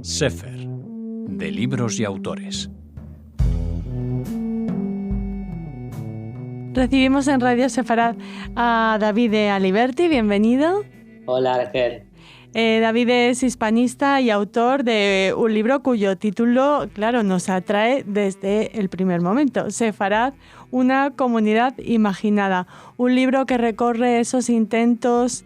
Sefer, de libros y autores. Recibimos en Radio Sefarad a Davide Aliberti, bienvenido. Hola, Raquel. David es hispanista y autor de un libro cuyo título, claro, nos atrae desde el primer momento. Sefarad, una comunidad imaginada. Un libro que recorre esos intentos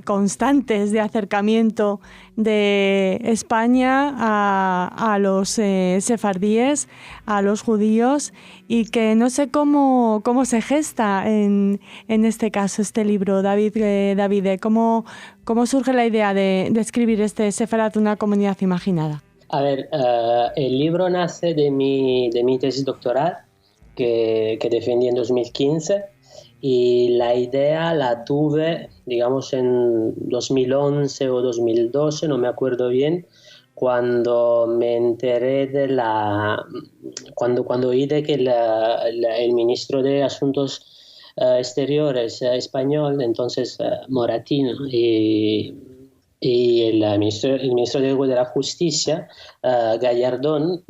constantes de acercamiento de España a los sefardíes, a los judíos, y que no sé cómo se gesta en este caso este libro. Davide, ¿cómo surge la idea de escribir este Sefarad, una comunidad imaginada? A ver, el libro nace de mi tesis doctoral que defendí en 2015, y la idea la tuve, digamos, en 2011 o 2012, no me acuerdo bien, cuando me enteré cuando oí de que el ministro de Asuntos Exteriores español, entonces Moratino, y el ministro de la Justicia, Gallardón,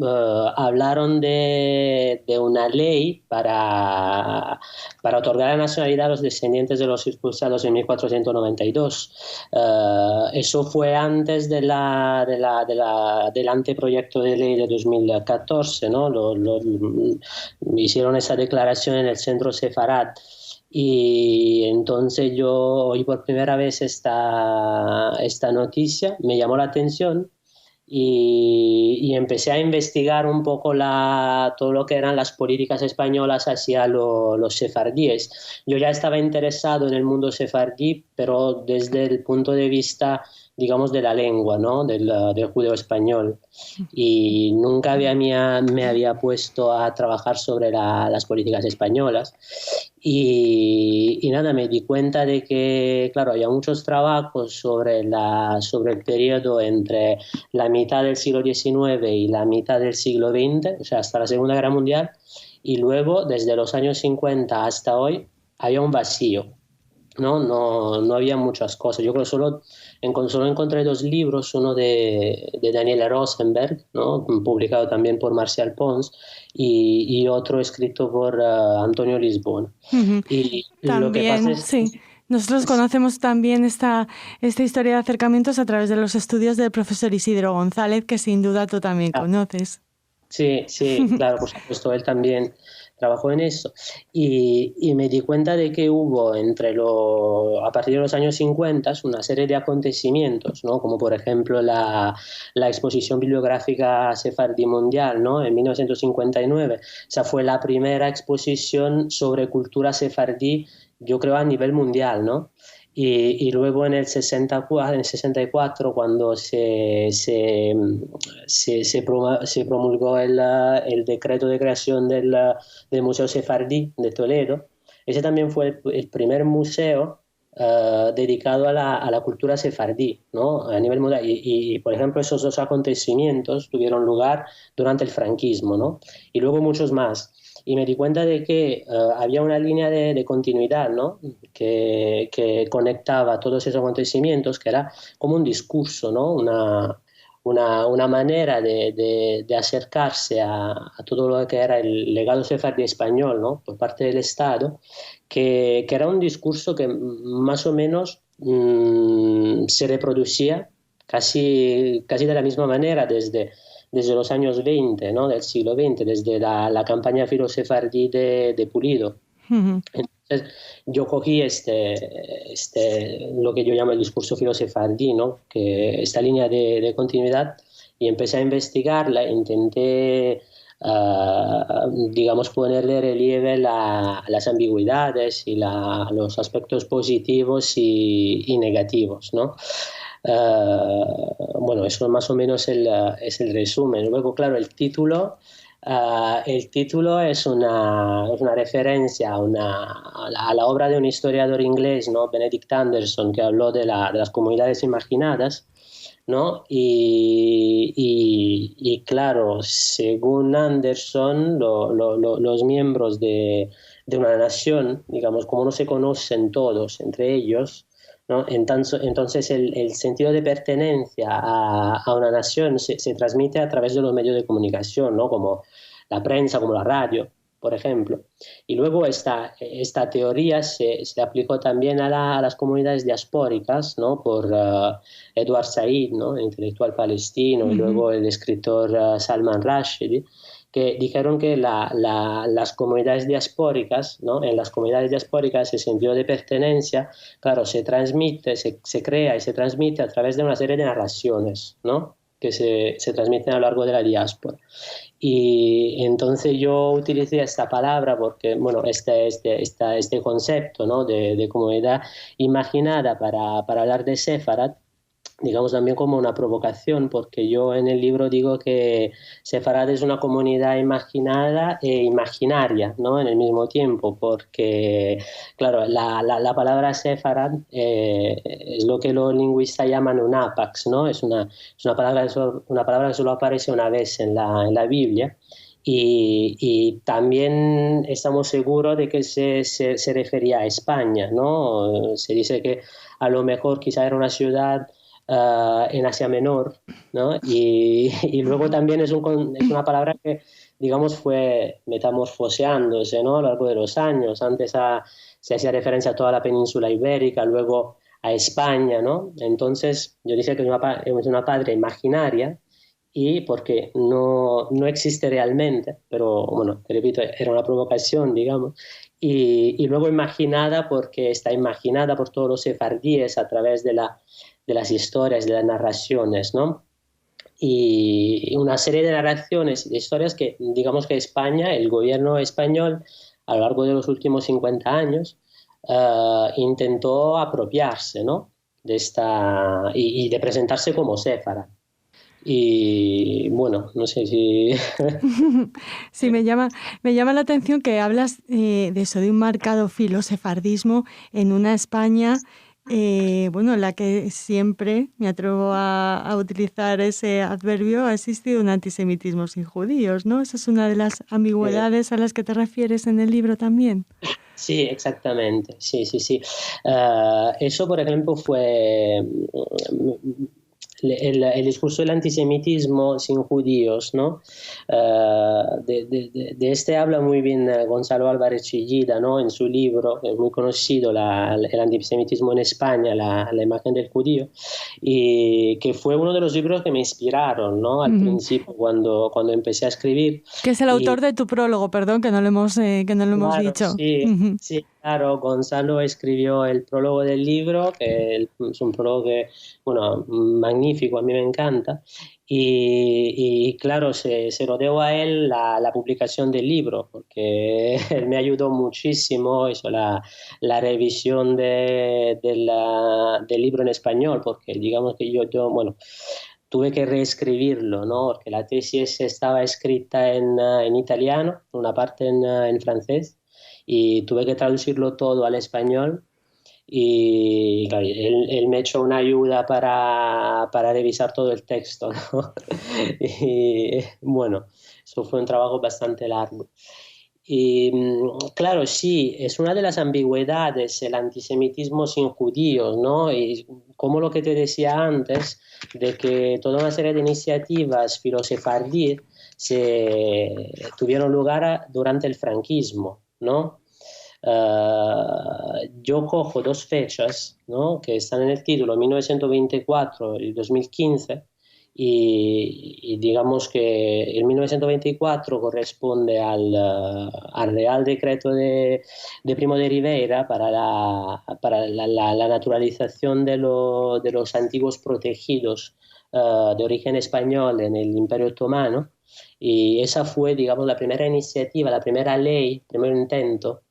hablaron de una ley para otorgar la nacionalidad a los descendientes de los expulsados en 1492. Eso fue antes del anteproyecto de ley de 2014, ¿no? Hicieron esa declaración en el Centro Sefarad. Y entonces yo oí por primera vez esta noticia, me llamó la atención y empecé a investigar un poco todo lo que eran las políticas españolas hacia los sefardíes. Yo ya estaba interesado en el mundo sefardí, pero desde el punto de vista, digamos, de la lengua, ¿no? del judeo español, y nunca me había puesto a trabajar sobre las políticas españolas. Y nada, me di cuenta de que, claro, había muchos trabajos sobre el periodo entre la mitad del siglo XIX y la mitad del siglo XX, o sea, hasta la Segunda Guerra Mundial, y luego, desde los años 50 hasta hoy, había un vacío, ¿no? No había muchas cosas. Yo creo que solo encontré dos libros, uno de Daniela Rosenberg, ¿no? Publicado también por Marcial Pons, y otro escrito por Antonio Lisbona. Uh-huh. Y también, lo que pasa es... Sí. Nosotros conocemos también esta historia de acercamientos a través de los estudios del profesor Isidro González, que sin duda tú también conoces. Sí, claro, por supuesto, él también trabajó en eso, y me di cuenta de que hubo a partir de los años 50 una serie de acontecimientos, ¿no? Como por ejemplo la exposición bibliográfica sefardí mundial, ¿no? En 1959. Esa fue la primera exposición sobre cultura sefardí, yo creo, a nivel mundial, ¿no? Y luego en el 64, cuando se promulgó el decreto de creación del Museo Sefardí de Toledo, ese también fue el primer museo dedicado a la cultura sefardí, ¿no? A nivel mundial. Y, por ejemplo, esos dos acontecimientos tuvieron lugar durante el franquismo, ¿no? Y luego muchos más. Y me di cuenta de que había una línea de continuidad, ¿no? que conectaba todos esos acontecimientos, que era como un discurso, ¿no? Una manera de acercarse a todo lo que era el legado sefardí español, ¿no? Por parte del Estado, que era un discurso que más o menos se reproducía casi de la misma manera desde los años 20, ¿no? Del siglo XX, desde la campaña filosefardí de Pulido. Uh-huh. Entonces, yo cogí lo que yo llamo el discurso filosefardí, ¿no? Que esta línea de continuidad, y empecé a investigarla, intenté, digamos, ponerle relieve las ambigüedades y los aspectos positivos y negativos, ¿no? Bueno, eso más o menos es el resumen. Luego, claro, el título es una referencia a la obra de un historiador inglés, ¿no? Benedict Anderson, que habló de las comunidades imaginadas, ¿no? Y claro, según Anderson, los miembros de una nación, digamos, como no se conocen todos entre ellos, ¿no? Entonces el sentido de pertenencia a una nación se transmite a través de los medios de comunicación, ¿no? Como la prensa, como la radio, por ejemplo. Y luego esta teoría se aplicó también a las comunidades diaspóricas, ¿no? Por Edward Said, ¿no? El intelectual palestino, y luego el escritor Salman Rushdie, que dijeron que las comunidades diaspóricas, ¿no? En las comunidades diaspóricas el sentido de pertenencia, claro, se transmite, se crea y se transmite a través de una serie de narraciones, ¿no? Que se transmiten a lo largo de la diáspora. Y entonces yo utilicé esta palabra porque, bueno, este concepto, ¿no? de comunidad imaginada para hablar de Sefarad, digamos también como una provocación, porque yo en el libro digo que Sefarad es una comunidad imaginada e imaginaria, ¿no? En el mismo tiempo, porque, claro, la palabra Sefarad es lo que los lingüistas llaman un apax, ¿no? Es una palabra que solo aparece una vez en la Biblia. Y también estamos seguros de que se refería a España, ¿no? Se dice que a lo mejor quizá era una ciudad en Asia Menor, ¿no? Y luego también es una palabra que, digamos, fue metamorfoseándose, ¿no? A lo largo de los años. Antes se hacía referencia a toda la península ibérica, luego a España, ¿no? Entonces yo decía que es una patria imaginaria, y porque no existe realmente, pero bueno, te repito, era una provocación, digamos, y luego imaginada porque está imaginada por todos los sefardíes a través de las historias, de las narraciones, ¿no? Y una serie de narraciones y de historias que, digamos que España, el gobierno español, a lo largo de los últimos 50 años, intentó apropiarse, ¿no? De esta, y de presentarse como séfara. Y bueno, no sé si... Sí, me llama la atención que hablas de eso, de un marcado filosefardismo en una España, bueno, en la que siempre, me atrevo a utilizar ese adverbio, ha existido un antisemitismo sin judíos, ¿no? Esa es una de las ambigüedades a las que te refieres en el libro también. Sí, exactamente, sí. Eso, por ejemplo, fue el discurso del antisemitismo sin judíos, ¿no? De este habla muy bien Gonzalo Álvarez Chillida, ¿no? En su libro, es muy conocido, el antisemitismo en España, la imagen del judío, y que fue uno de los libros que me inspiraron, ¿no? Al principio, cuando empecé a escribir. Que es el autor de tu prólogo, perdón, que no lo hemos dicho. Sí, claro, Gonzalo escribió el prólogo del libro, que es un prólogo que, bueno, magnífico, a mí me encanta, y claro, se lo debo a él la publicación del libro, porque él me ayudó muchísimo, hizo la revisión del libro en español, porque digamos que yo bueno, tuve que reescribirlo, ¿no? Porque la tesis estaba escrita en italiano, una parte en francés, y tuve que traducirlo todo al español, y claro, él me echó una ayuda para revisar todo el texto, ¿no? Y bueno, eso fue un trabajo bastante largo. Y claro, sí, es una de las ambigüedades el antisemitismo sin judíos, ¿no? Y como lo que te decía antes, de que toda una serie de iniciativas filosefardíes tuvieron lugar durante el franquismo, ¿no? Yo cojo dos fechas, ¿no? Que están en el título, 1924 y 2015, y digamos que el 1924 corresponde al Real Decreto de Primo de Rivera para la naturalización de los antiguos protegidos de origen español en el Imperio Otomano, y esa fue, digamos, la primera iniciativa, la primera ley, primer intento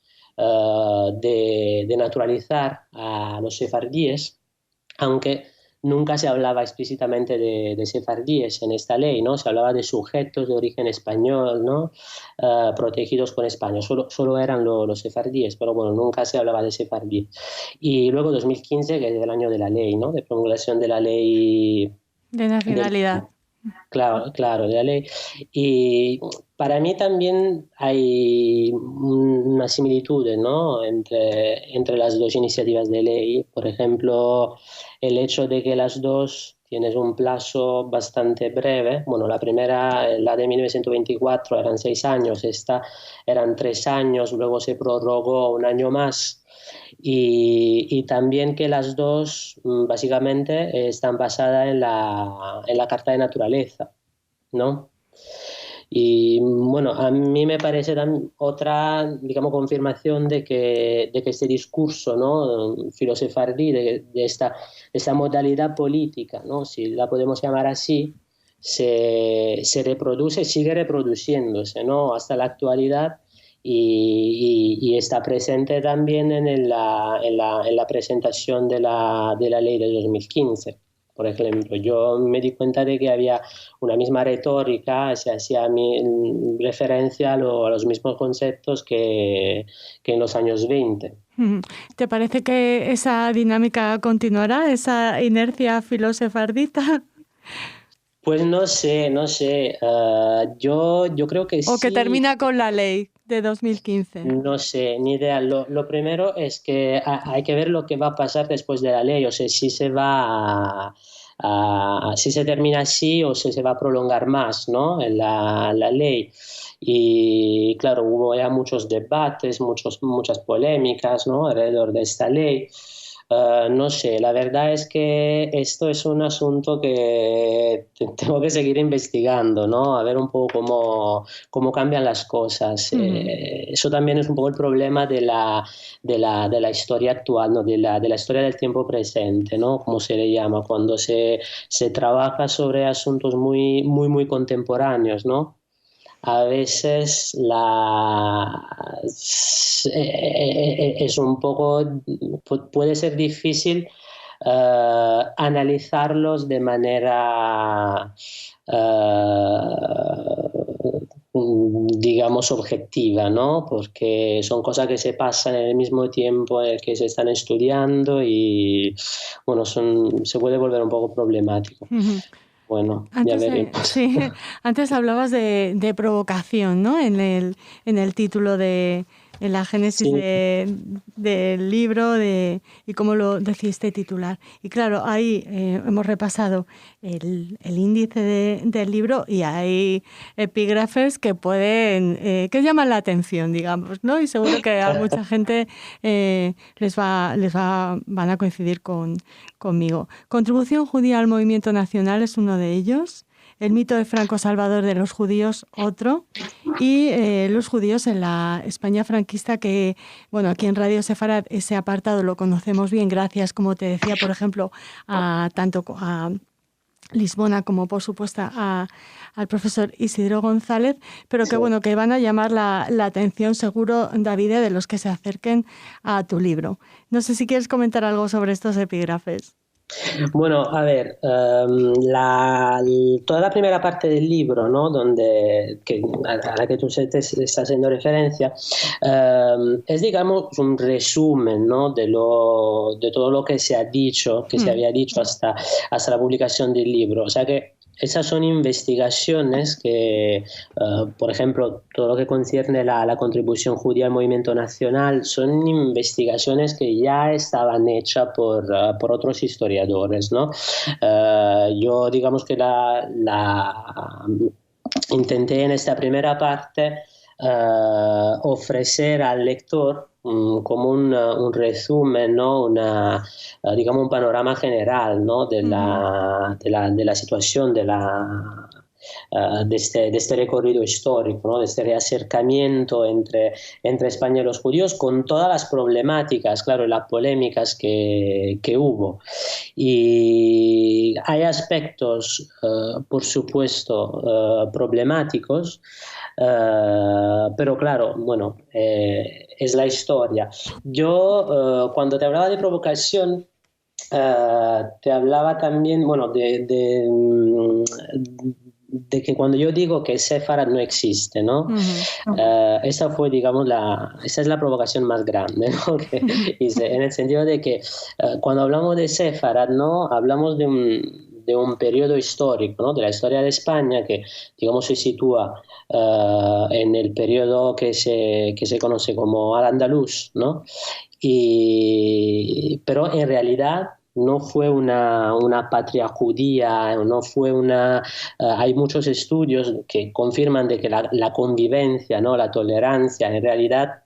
de naturalizar a los sefardíes, aunque nunca se hablaba explícitamente de sefardíes en esta ley, ¿no? Se hablaba de sujetos de origen español, ¿no? Protegidos con España, solo eran los sefardíes, pero bueno, nunca se hablaba de sefardíes. Y luego 2015, que es el año de la ley, ¿no? De promulgación de la ley de nacionalidad. Claro, de la ley. Y para mí también hay una similitud, ¿no? entre las dos iniciativas de ley. Por ejemplo, el hecho de que las dos tienes un plazo bastante breve. Bueno, la primera, la de 1924, eran 6 años, esta eran 3 años, luego se prorrogó un año más. Y también que las dos básicamente están basadas en la Carta de Naturaleza, ¿no? Y bueno, a mí me parece otra, digamos, confirmación de que este discurso, ¿no? Filosofardí, esta modalidad política, ¿no? Si la podemos llamar así, se reproduce, sigue reproduciéndose, ¿no? Hasta la actualidad y está presente también en la presentación de la ley de 2015. Por ejemplo, yo me di cuenta de que había una misma retórica, se hacía referencia a los mismos conceptos que en los años 20. ¿Te parece que esa dinámica continuará, esa inercia filosofardita? Pues no sé. Yo creo que sí. ¿O que termina con la ley de 2015? No sé, ni idea. Lo primero es que hay que ver lo que va a pasar después de la ley, o sea, si se va si se termina así o si se va a prolongar más, ¿no? La ley. Y claro, hubo ya muchos debates, muchas polémicas, ¿no? Alrededor de esta ley. No sé, la verdad es que esto es un asunto que tengo que seguir investigando, ¿no? A ver un poco cómo cambian las cosas. Eso también es un poco el problema de la historia actual, ¿no? De la historia del tiempo presente, ¿no? Como se le llama, cuando se trabaja sobre asuntos muy contemporáneos, ¿no? A veces es un poco, puede ser difícil analizarlos de manera, digamos, objetiva, ¿no? Porque son cosas que se pasan en el mismo tiempo en el que se están estudiando y, bueno, se puede volver un poco problemático. Bueno, ya veremos. Sí, antes hablabas de provocación, ¿no? En el título en la génesis Sí. del libro y cómo lo decidiste titular. Y claro, ahí hemos repasado el índice del libro y hay epígrafes que que llaman la atención, digamos, ¿no? Y seguro que a mucha gente van a coincidir conmigo. Contribución judía al movimiento nacional es uno de ellos. El mito de Franco Salvador de los judíos, otro. Y los judíos en la España franquista, que, bueno, aquí en Radio Sefarad ese apartado lo conocemos bien gracias, como te decía, por ejemplo, tanto a Lisbona como, por supuesto, al profesor Isidro González, pero que, bueno, que van a llamar la atención, seguro, David, de los que se acerquen a tu libro. No sé si quieres comentar algo sobre estos epígrafes. Bueno, a ver, toda la primera parte del libro, ¿no? A la que tú estás haciendo referencia, es, digamos, un resumen, ¿no? de todo lo que se ha dicho, que se había dicho hasta la publicación del libro. O sea que esas son investigaciones que, por ejemplo, todo lo que concierne la contribución judía al movimiento nacional, son investigaciones que ya estaban hechas por otros historiadores, ¿no? Yo, digamos que intenté en esta primera parte ofrecer al lector como un resumen, ¿no? Digamos un panorama general, ¿no? de la situación de este recorrido histórico, ¿no? De este reacercamiento entre España y los judíos, con todas las problemáticas, claro, y las polémicas que hubo. Y hay aspectos, por supuesto, problemáticos, pero claro, bueno, es la historia. Yo, cuando te hablaba de provocación, te hablaba también, bueno, de que cuando yo digo que Sefarad no existe, ¿no? Esa fue, digamos, esa es la provocación más grande, ¿no? Que hice, en el sentido de que cuando hablamos de Sefarad, ¿no? Hablamos de de un periodo histórico, ¿no? De la historia de España que, digamos, se sitúa en el periodo que se conoce como Al-Andalus, ¿no? Pero en realidad no fue una patria judía, no fue hay muchos estudios que confirman de que la convivencia, ¿no? La tolerancia, en realidad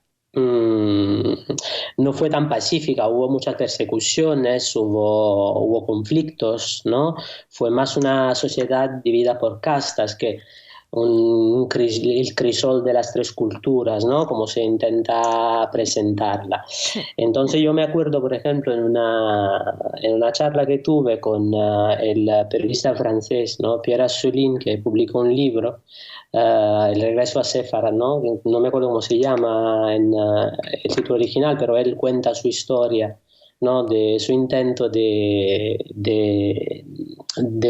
no fue tan pacífica, hubo muchas persecuciones, hubo conflictos, ¿no? Fue más una sociedad dividida por castas que el crisol de las tres culturas, ¿no? Como se intenta presentarla. Entonces yo me acuerdo, por ejemplo, en una charla que tuve con el periodista francés, ¿no? Pierre Assouline, que publicó un libro, El regreso a Séfara, ¿no? No me acuerdo cómo se llama en el título original, pero él cuenta su historia, ¿no? De su intento de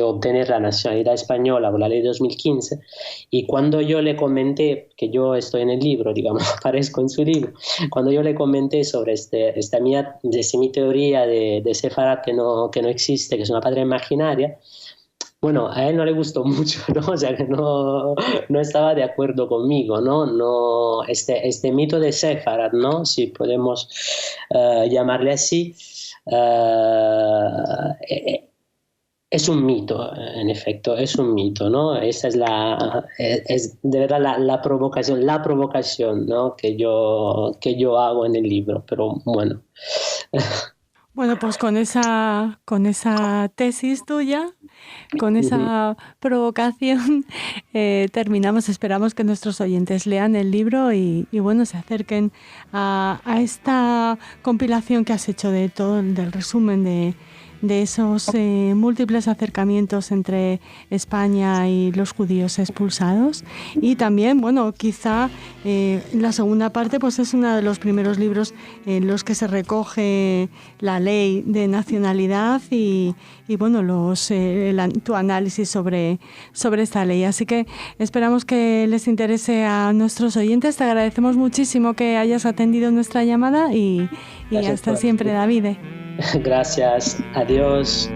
obtener la nacionalidad española por la ley de 2015, y cuando yo le comenté, que yo estoy en el libro, digamos, aparezco en su libro, cuando yo le comenté sobre mi teoría de Séfara que no existe, que es una patria imaginaria, bueno, a él no le gustó mucho, ¿no? O sea, que no estaba de acuerdo conmigo, ¿no? Este mito de Séfara, ¿no? Si podemos llamarle así, es un mito, en efecto, es un mito, ¿no? Esa es de verdad la provocación, ¿no? que yo hago en el libro, pero bueno. Bueno, pues con esa tesis tuya, con esa provocación, terminamos. Esperamos que nuestros oyentes lean el libro y bueno, se acerquen a esta compilación que has hecho de todo, del resumen de esos múltiples acercamientos entre España y los judíos expulsados. Y también, bueno, quizá la segunda parte pues es uno de los primeros libros en los que se recoge la ley de nacionalidad y bueno, tu análisis sobre esta ley. Así que esperamos que les interese a nuestros oyentes. Te agradecemos muchísimo que hayas atendido nuestra llamada y hasta siempre, Davide. Gracias, adiós.